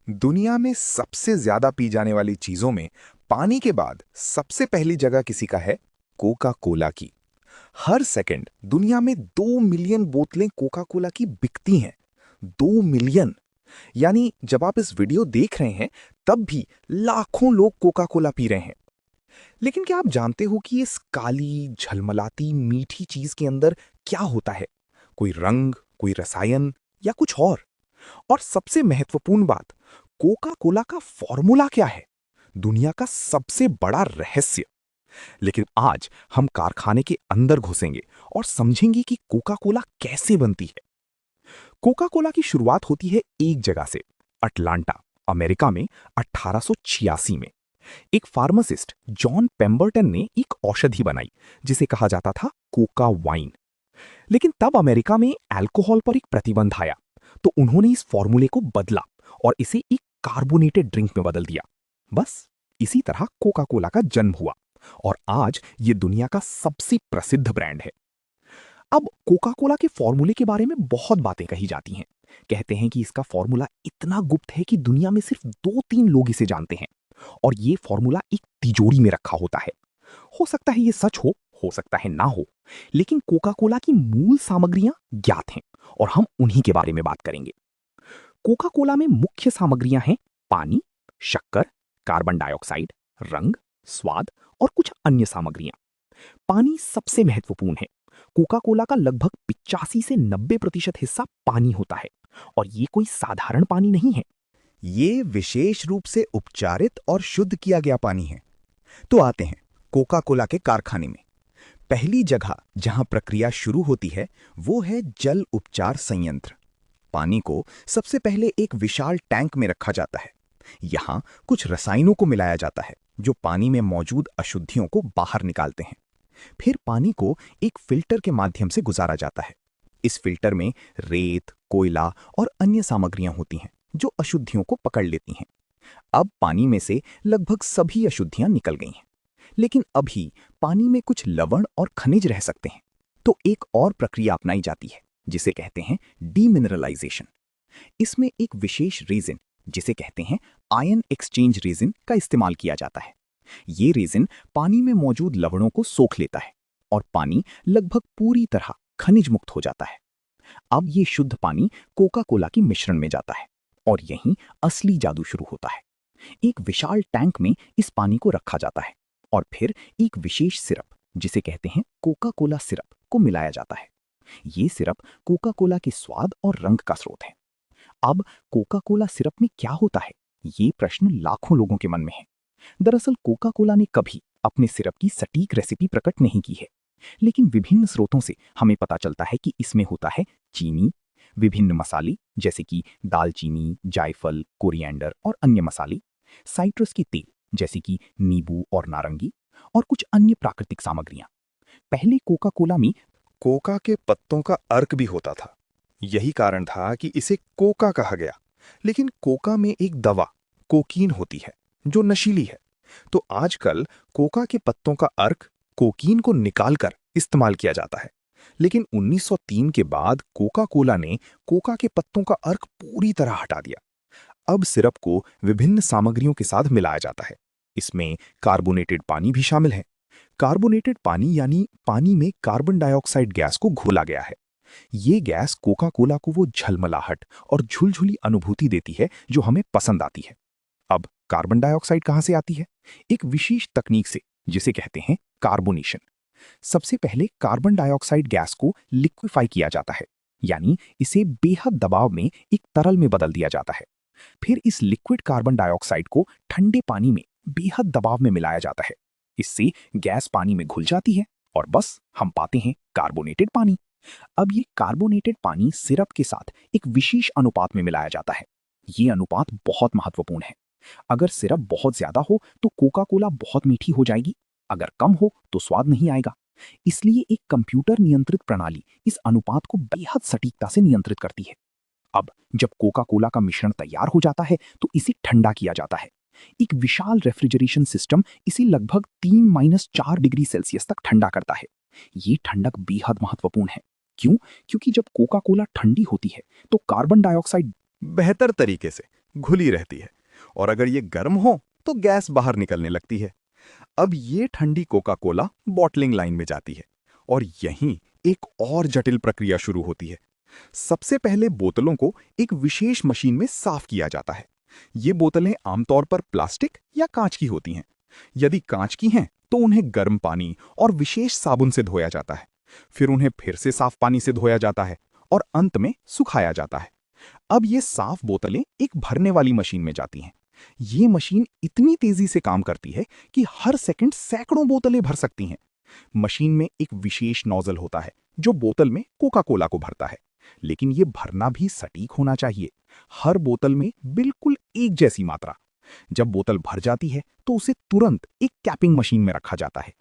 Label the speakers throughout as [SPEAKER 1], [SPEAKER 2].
[SPEAKER 1] दुनिया में सबसे ज्यादा पी जाने वाली चीजों में पानी के बाद सबसे पहली जगह किसी का है कोका कोला की। हर सेकंड दुनिया में 2 मिलियन बोतलें कोका कोला की बिकती हैं। 2 मिलियन! यानी जब आप इस वीडियो देख रहे हैं तब भी लाखों लोग कोका कोला पी रहे हैं। लेकिन क्या आप जानते हो कि इस काली झलमलाती मीठी चीज के अंदर क्या होता है? कोई रंग, कोई रसायन या कुछ और सबसे महत्वपूर्ण बात, कोका कोला का फॉर्मूला क्या है? दुनिया का सबसे बड़ा रहस्य। लेकिन आज हम कारखाने के अंदर घुसेंगे और समझेंगे कि कोका कोला कैसे बनती है। कोका कोला की शुरुआत होती है एक जगह से, अटलांटा, अमेरिका में 1886 में। एक फार्मासिस्ट जॉन पेम्बरटन ने एक औषधि बनाई जिसे कहा जाता था कोका वाइन। लेकिन तब अमेरिका में अल्कोहल पर एक प्रतिबंध आया, तो उन्होंने इस फॉर्मूले को बदला और इसे एक कार्बोनेटेड ड्रिंक में बदल दिया। बस इसी तरह कोका कोला का जन्म हुआ और आज ये दुनिया का सबसे प्रसिद्ध ब्रांड है। अब कोका कोला के फॉर्मूले के बारे में बहुत बातें कही जाती हैं। कहते हैं कि इसका फॉर्मूला इतना गुप्त है कि दुनिया में सिर्फ 2-3 लोग इसे जानते हैं और ये फॉर्मूला एक तिजोरी में रखा होता है। हो सकता है ये सच हो सकता है ना हो, लेकिन कोका कोला की मूल सामग्रियां ज्ञात हैं और हम उन्हीं के बारे में बात करेंगे। कोका कोला में मुख्य सामग्रियां हैं पानी, शक्कर, कार्बन डाइऑक्साइड, रंग, स्वाद और कुछ अन्य सामग्रियां। पानी सबसे महत्वपूर्ण है। कोका कोला का लगभग 85 से 90% हिस्सा पानी होता है और ये कोई साधारण पानी नहीं है।
[SPEAKER 2] ये विशेष रूप से उपचारित और शुद्ध किया गया पानी है। तो आते हैं कोका कोला के कारखाने में। पहली जगह जहां प्रक्रिया शुरू होती है वो है जल उपचार संयंत्र। पानी को सबसे पहले एक विशाल टैंक में रखा जाता है। यहां कुछ रसायनों को मिलाया जाता है जो पानी में मौजूद अशुद्धियों को बाहर निकालते हैं। फिर पानी को एक फिल्टर के माध्यम से गुजारा जाता है। इस फिल्टर में रेत, कोयला और अन्य सामग्रियां होती हैं जो अशुद्धियों को पकड़ लेती हैं। अब पानी में से लगभग सभी अशुद्धियां निकल गई हैं, लेकिन अभी पानी में कुछ लवण और खनिज रह सकते हैं। तो एक और प्रक्रिया अपनाई जाती है जिसे कहते हैं डीमिनरलाइजेशन। इसमें एक विशेष रेजिन जिसे कहते हैं आयन एक्सचेंज रेजिन का इस्तेमाल किया जाता है। ये रेजिन पानी में मौजूद लवणों को सोख लेता है और पानी लगभग पूरी तरह खनिज मुक्त हो जाता है। अब ये शुद्ध पानी कोका कोला की मिश्रण में जाता है और यहीं असली जादू शुरू होता है। एक विशाल टैंक में इस पानी को रखा जाता है और फिर एक विशेष सिरप जिसे कहते हैं कोका कोला सिरप को मिलाया जाता है। ये सिरप कोका कोला के स्वाद और रंग का स्रोत है। अब कोका कोला सिरप में क्या होता है, ये प्रश्न लाखों लोगों के मन में है। दरअसल कोका कोला ने कभी अपने सिरप की सटीक रेसिपी प्रकट नहीं की है, लेकिन विभिन्न स्रोतों से हमें पता चलता है कि इसमें होता है चीनी, विभिन्न मसाले जैसे कि दालचीनी, जायफल, कोरिएंडर और अन्य मसाले, साइट्रस की तेल जैसे कि नींबू और नारंगी और कुछ अन्य प्राकृतिक सामग्रियां। पहले कोका कोला में
[SPEAKER 1] कोका के पत्तों का अर्क भी होता था। यही कारण था कि इसे कोका कहा गया। लेकिन कोका में एक दवा कोकीन होती है जो नशीली है। तो आजकल कोका के पत्तों का अर्क कोकीन को निकालकर इस्तेमाल किया जाता है। लेकिन 1903 के बाद कोका कोला ने कोका के पत्तों का अर्क पूरी तरह हटा दिया। अब सिरप को विभिन्न सामग्रियों के साथ मिलाया जाता है। इसमें कार्बोनेटेड पानी भी शामिल है। कार्बोनेटेड पानी यानी पानी में कार्बन डाइऑक्साइड गैस को घोला गया है। ये गैस कोका कोला को वो झलमलाहट और झुलझुली अनुभूति देती है जो हमें पसंद आती है। अब कार्बन डाइऑक्साइड कहां से आती है? एक विशेष तकनीक से जिसे कहते हैं कार्बोनेशन। सबसे पहले कार्बन डाइऑक्साइड गैस को लिक्विफाई किया जाता है, यानी इसे बेहद दबाव में एक तरल में बदल दिया जाता है। फिर इस लिक्विड कार्बन डाइऑक्साइड को ठंडे पानी में बेहद दबाव में मिलाया जाता है। इससे गैस पानी में घुल जाती है और बस हम पाते हैं कार्बोनेटेड पानी। अब ये कार्बोनेटेड पानी सिरप के साथ एक विशेष अनुपात में मिलाया जाता है। ये अनुपात बहुत महत्वपूर्ण है। अगर सिरप बहुत ज्यादा हो तो कोका कोला बहुत मीठी हो जाएगी, अगर कम हो तो स्वाद नहीं आएगा। इसलिए एक कंप्यूटर नियंत्रित प्रणाली इस अनुपात को बेहद सटीकता से नियंत्रित करती है। अब जब कोका कोला का मिश्रण तैयार हो जाता है तो इसे ठंडा किया जाता है। एक विशाल रेफ्रिजरेशन सिस्टम इसे लगभग 3-4 डिग्री सेल्सियस तक ठंडा करता है। ये ठंडक बेहद महत्वपूर्ण है। क्यों? क्योंकि जब कोका कोला ठंडी होती है तो कार्बन डाइऑक्साइड बेहतर तरीके से
[SPEAKER 2] घुली रहती है, और अगर ये गर्म हो तो गैस बाहर निकलने लगती है। अब ये ठंडी कोका कोला बॉटलिंग लाइन में जाती है, और यहीं एक और जटिल प्रक्रिया शुरू होती है। सबसे पहले बोतलों को एक विशेष मशीन में साफ किया जाता है। ये बोतलें आमतौर पर प्लास्टिक या कांच की होती हैं। यदि कांच की हैं तो उन्हें गर्म पानी और विशेष साबुन से धोया जाता है। फिर उन्हें फिर से साफ पानी से धोया जाता है और अंत में सुखाया जाता है। अब ये साफ बोतलें एक भरने वाली मशीन में जाती हैं। ये मशीन इतनी तेजी से काम करती है कि हर सेकंड सैकड़ों बोतलें भर सकती हैं। मशीन में एक विशेष नोजल होता है जो बोतल में कोका कोला को भरता है, लेकिन ये भरना भी सटीक होना चाहिए। हर बोतल में बिल्कुल एक जैसी मात्रा। जब बोतल भर जाती है तो उसे तुरंत एक कैपिंग मशीन में रखा जाता है।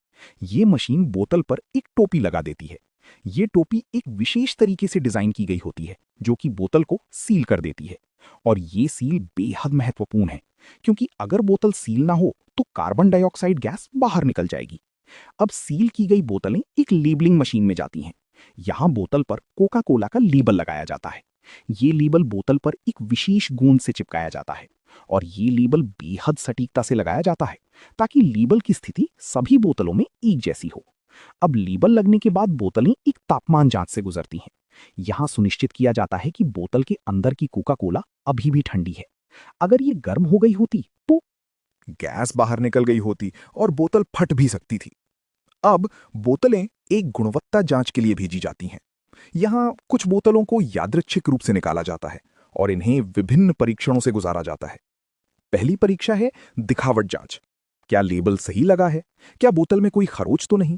[SPEAKER 2] ये मशीन बोतल पर एक टोपी लगा देती है। ये टोपी एक विशेष तरीके से डिजाइन की गई होती है जो कि बोतल को सील कर देती है। और ये सील बेहद महत्वपूर्ण है, क्योंकि अगर बोतल सील ना हो तो कार्बन डाइऑक्साइड गैस बाहर निकल जाएगी। अब सील की गई बोतलें एक लेबलिंग मशीन में जाती हैं। यहां बोतल पर कोका कोला का लेबल लगाया जाता है। ये लेबल बोतल पर एक विशेष गोंद से चिपकाया जाता है, और ये लेबल बेहद सटीकता से लगाया जाता है ताकि लेबल की स्थिति सभी बोतलों में एक जैसी हो। अब लेबल लगने के बाद बोतलें एक तापमान जांच से गुजरती हैं। यहां सुनिश्चित किया जाता है कि बोतल के अंदर की कोका कोला अभी भी ठंडी है। अगर ये गर्म हो गई होती तो गैस बाहर निकल गई होती और बोतल फट भी सकती थी। अब बोतलें एक गुणवत्ता जांच के लिए भेजी जाती हैं। यहाँ कुछ बोतलों को यादृच्छिक रूप से निकाला जाता है और इन्हें विभिन्न परीक्षणों से गुजारा जाता है। पहली परीक्षा है दिखावट जांच। क्या लेबल सही लगा है? क्या बोतल में कोई खरोच तो नहीं?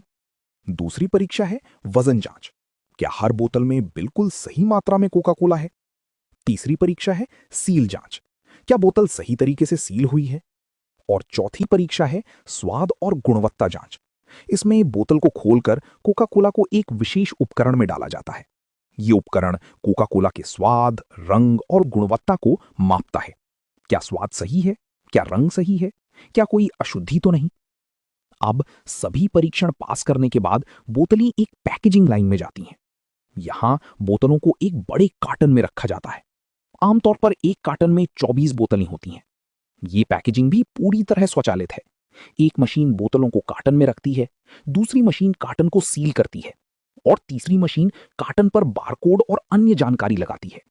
[SPEAKER 2] दूसरी परीक्षा है वजन जांच। क्या हर बोतल में बिल्कुल सही मात्रा में कोका कोला है? तीसरी परीक्षा है सील जांच। क्या बोतल सही तरीके से सील हुई है? और चौथी परीक्षा है स्वाद और गुणवत्ता जांच। इसमें बोतल को खोलकर कोका कोला को एक विशेष उपकरण में डाला जाता है। ये उपकरण कोका कोला के स्वाद, रंग और गुणवत्ता को मापता है। क्या स्वाद सही है? क्या रंग सही है? क्या कोई अशुद्धि तो नहीं? अब सभी परीक्षण पास करने के बाद बोतलें एक पैकेजिंग लाइन में जाती हैं। यहां बोतलों को एक बड़े कार्टन में रखा जाता है। आमतौर पर एक कार्टन में 24 बोतलें होती हैं। ये पैकेजिंग भी पूरी तरह स्वचालित है। एक मशीन बोतलों को कार्टन में रखती है, दूसरी मशीन कार्टन को सील करती है, और तीसरी मशीन कार्टन पर बारकोड और अन्य जानकारी लगाती है।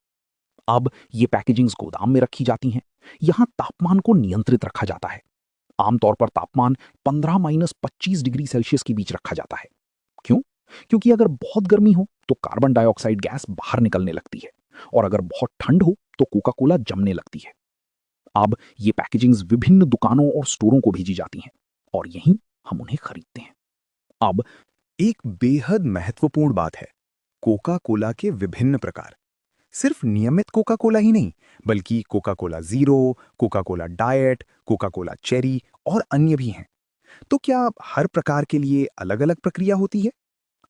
[SPEAKER 2] अब ये पैकेजिंग्स गोदाम में रखी जाती हैं। यहां तापमान को नियंत्रित रखा जाता है। आमतौर पर तापमान 15-25 डिग्री सेल्सियस के बीच रखा जाता है। क्यों? क्योंकि अगर बहुत गर्मी हो तो कार्बन डाइऑक्साइड गैस बाहर निकलने लगती है, और अगर बहुत ठंड हो तो कोका कोला जमने लगती है। अब ये पैकेजिंग्स विभिन्न दुकानों और स्टोरों को भेजी जाती हैं, और यहीं हम उन्हें खरीदते हैं। अब एक बेहद महत्वपूर्ण बात है कोका कोला के विभिन्न प्रकार। सिर्फ नियमित कोका कोला ही नहीं, बल्कि Coca Cola zero, Coca Cola diet, Coca Cola cherry और अन्य भी हैं। तो क्या हर प्रकार के लिए अलग अलग प्रक्रिया होती है?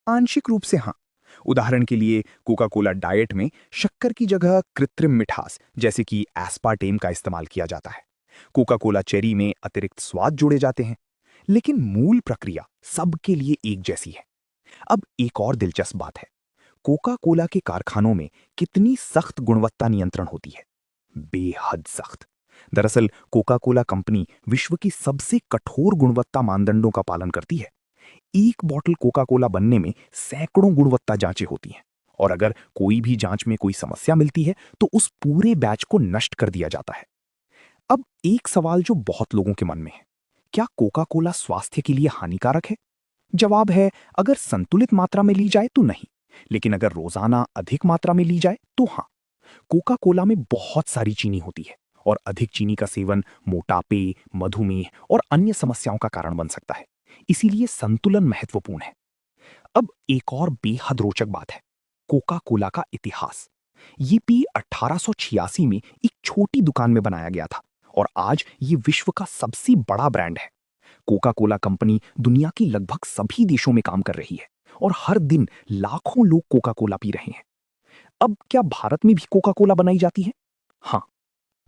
[SPEAKER 2] आंशिक रूप से हाँ। उदाहरण के लिए कोका कोला डाइट में शक्कर की जगह कृत्रिम मिठास जैसे कि एस्पार्टेम का इस्तेमाल किया जाता है। कोका कोला चेरी में अतिरिक्त स्वाद जोड़े जाते हैं, लेकिन मूल प्रक्रिया सबके लिए एक जैसी है। अब एक और दिलचस्प बात है, कोका कोला के कारखानों में कितनी सख्त गुणवत्ता नियंत्रण होती है। बेहद सख्त। दरअसल कोका कोला कंपनी विश्व की सबसे कठोर गुणवत्ता मानदंडों का पालन करती है। एक बॉटल कोका कोला बनने में सैकड़ों गुणवत्ता जांचें होती हैं, और अगर कोई भी जांच में कोई समस्या मिलती है तो उस पूरे बैच को नष्ट कर दिया जाता है। अब एक सवाल जो बहुत लोगों के मन में है, क्या कोका कोला स्वास्थ्य के लिए हानिकारक है? जवाब है, अगर संतुलित मात्रा में ली जाए तो नहीं, लेकिन अगर रोजाना अधिक मात्रा में ली जाए तो हाँ। कोका कोला में बहुत सारी चीनी होती है, और अधिक चीनी का सेवन मोटापे, मधुमेह और अन्य समस्याओं का कारण बन सकता है। इसीलिए संतुलन महत्वपूर्ण है। अब एक और बेहद रोचक बात है, कोका कोला का इतिहास। ये पी 1886 में एक छोटी दुकान में बनाया गया था, और आज ये विश्व का सबसे बड़ा ब्रांड है। कोका कोला कंपनी दुनिया की लगभग सभी देशों में काम कर रही है, और हर दिन लाखों लोग कोका कोला पी रहे हैं। अब क्या भारत में भी कोका कोला बनाई जाती है? हाँ,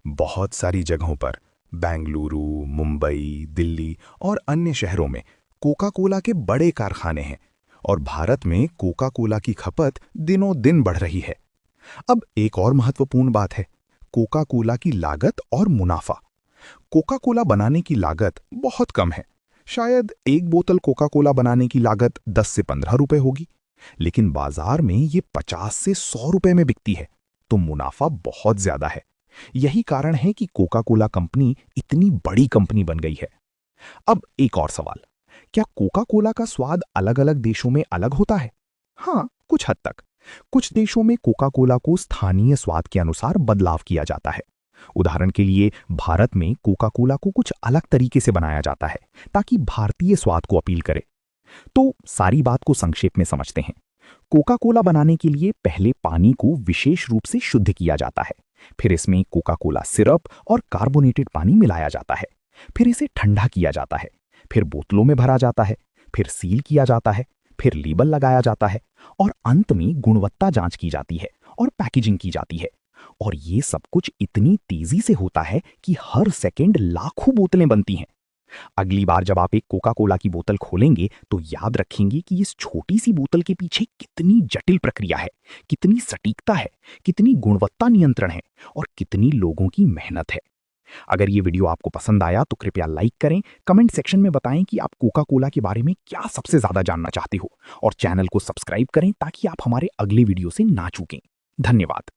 [SPEAKER 2] बहुत सारी जगहों पर, बेंगलुरु, मुंबई, दिल्ली और अन्य शहरों में कोका कोला के बड़े कारखाने हैं, और भारत में कोका कोला की खपत दिनों दिन बढ़ रही है। अब एक और महत्वपूर्ण बात है,
[SPEAKER 1] कोका कोला की लागत और मुनाफा। कोका कोला बनाने की लागत बहुत कम है। शायद एक बोतल कोका कोला बनाने की लागत 10 से 15 रुपए होगी, लेकिन बाजार में ये 50 से 100 रुपए में बिकती है, तो मुनाफा बहुत ज्यादा है। यही कारण है कि कोका कोला कंपनी इतनी बड़ी कंपनी बन गई है। अब एक और सवाल, क्या कोका कोला का स्वाद अलग अलग देशों में अलग होता है? हाँ, कुछ हद तक। कुछ देशों में कोका कोला को स्थानीय स्वाद के अनुसार बदलाव किया जाता है। उदाहरण के लिए भारत में कोका कोला को कुछ अलग तरीके से बनाया जाता है ताकि भारतीय स्वाद को अपील करे। तो सारी बात को संक्षेप में समझते हैं। कोका कोला बनाने के लिए पहले पानी को विशेष रूप से शुद्ध किया जाता है। फिर इसमें कोका कोला सिरप और कार्बोनेटेड पानी मिलाया जाता है। फिर इसे ठंडा किया जाता है। फिर बोतलों में भरा जाता है। फिर सील किया जाता है। फिर लेबल लगाया जाता है और अंत में गुणवत्ता जांच की जाती है और पैकेजिंग की जाती है। और ये सब कुछ इतनी तेजी से होता है कि हर सेकंड लाखों बोतलें बनती हैं। अगली बार जब आप एक कोका कोला की बोतल खोलेंगे तो याद रखेंगे कि इस छोटी सी बोतल के पीछे कितनी जटिल प्रक्रिया है, कितनी सटीकता है, कितनी गुणवत्ता नियंत्रण है और कितनी लोगों की मेहनत है। अगर ये वीडियो आपको पसंद आया तो कृपया लाइक करें, कमेंट सेक्शन में बताएं कि आप कोका कोला के बारे में क्या सबसे ज्यादा जानना चाहते हो और चैनल को सब्सक्राइब करें ताकि आप हमारे अगले वीडियो से ना चूकें। धन्यवाद।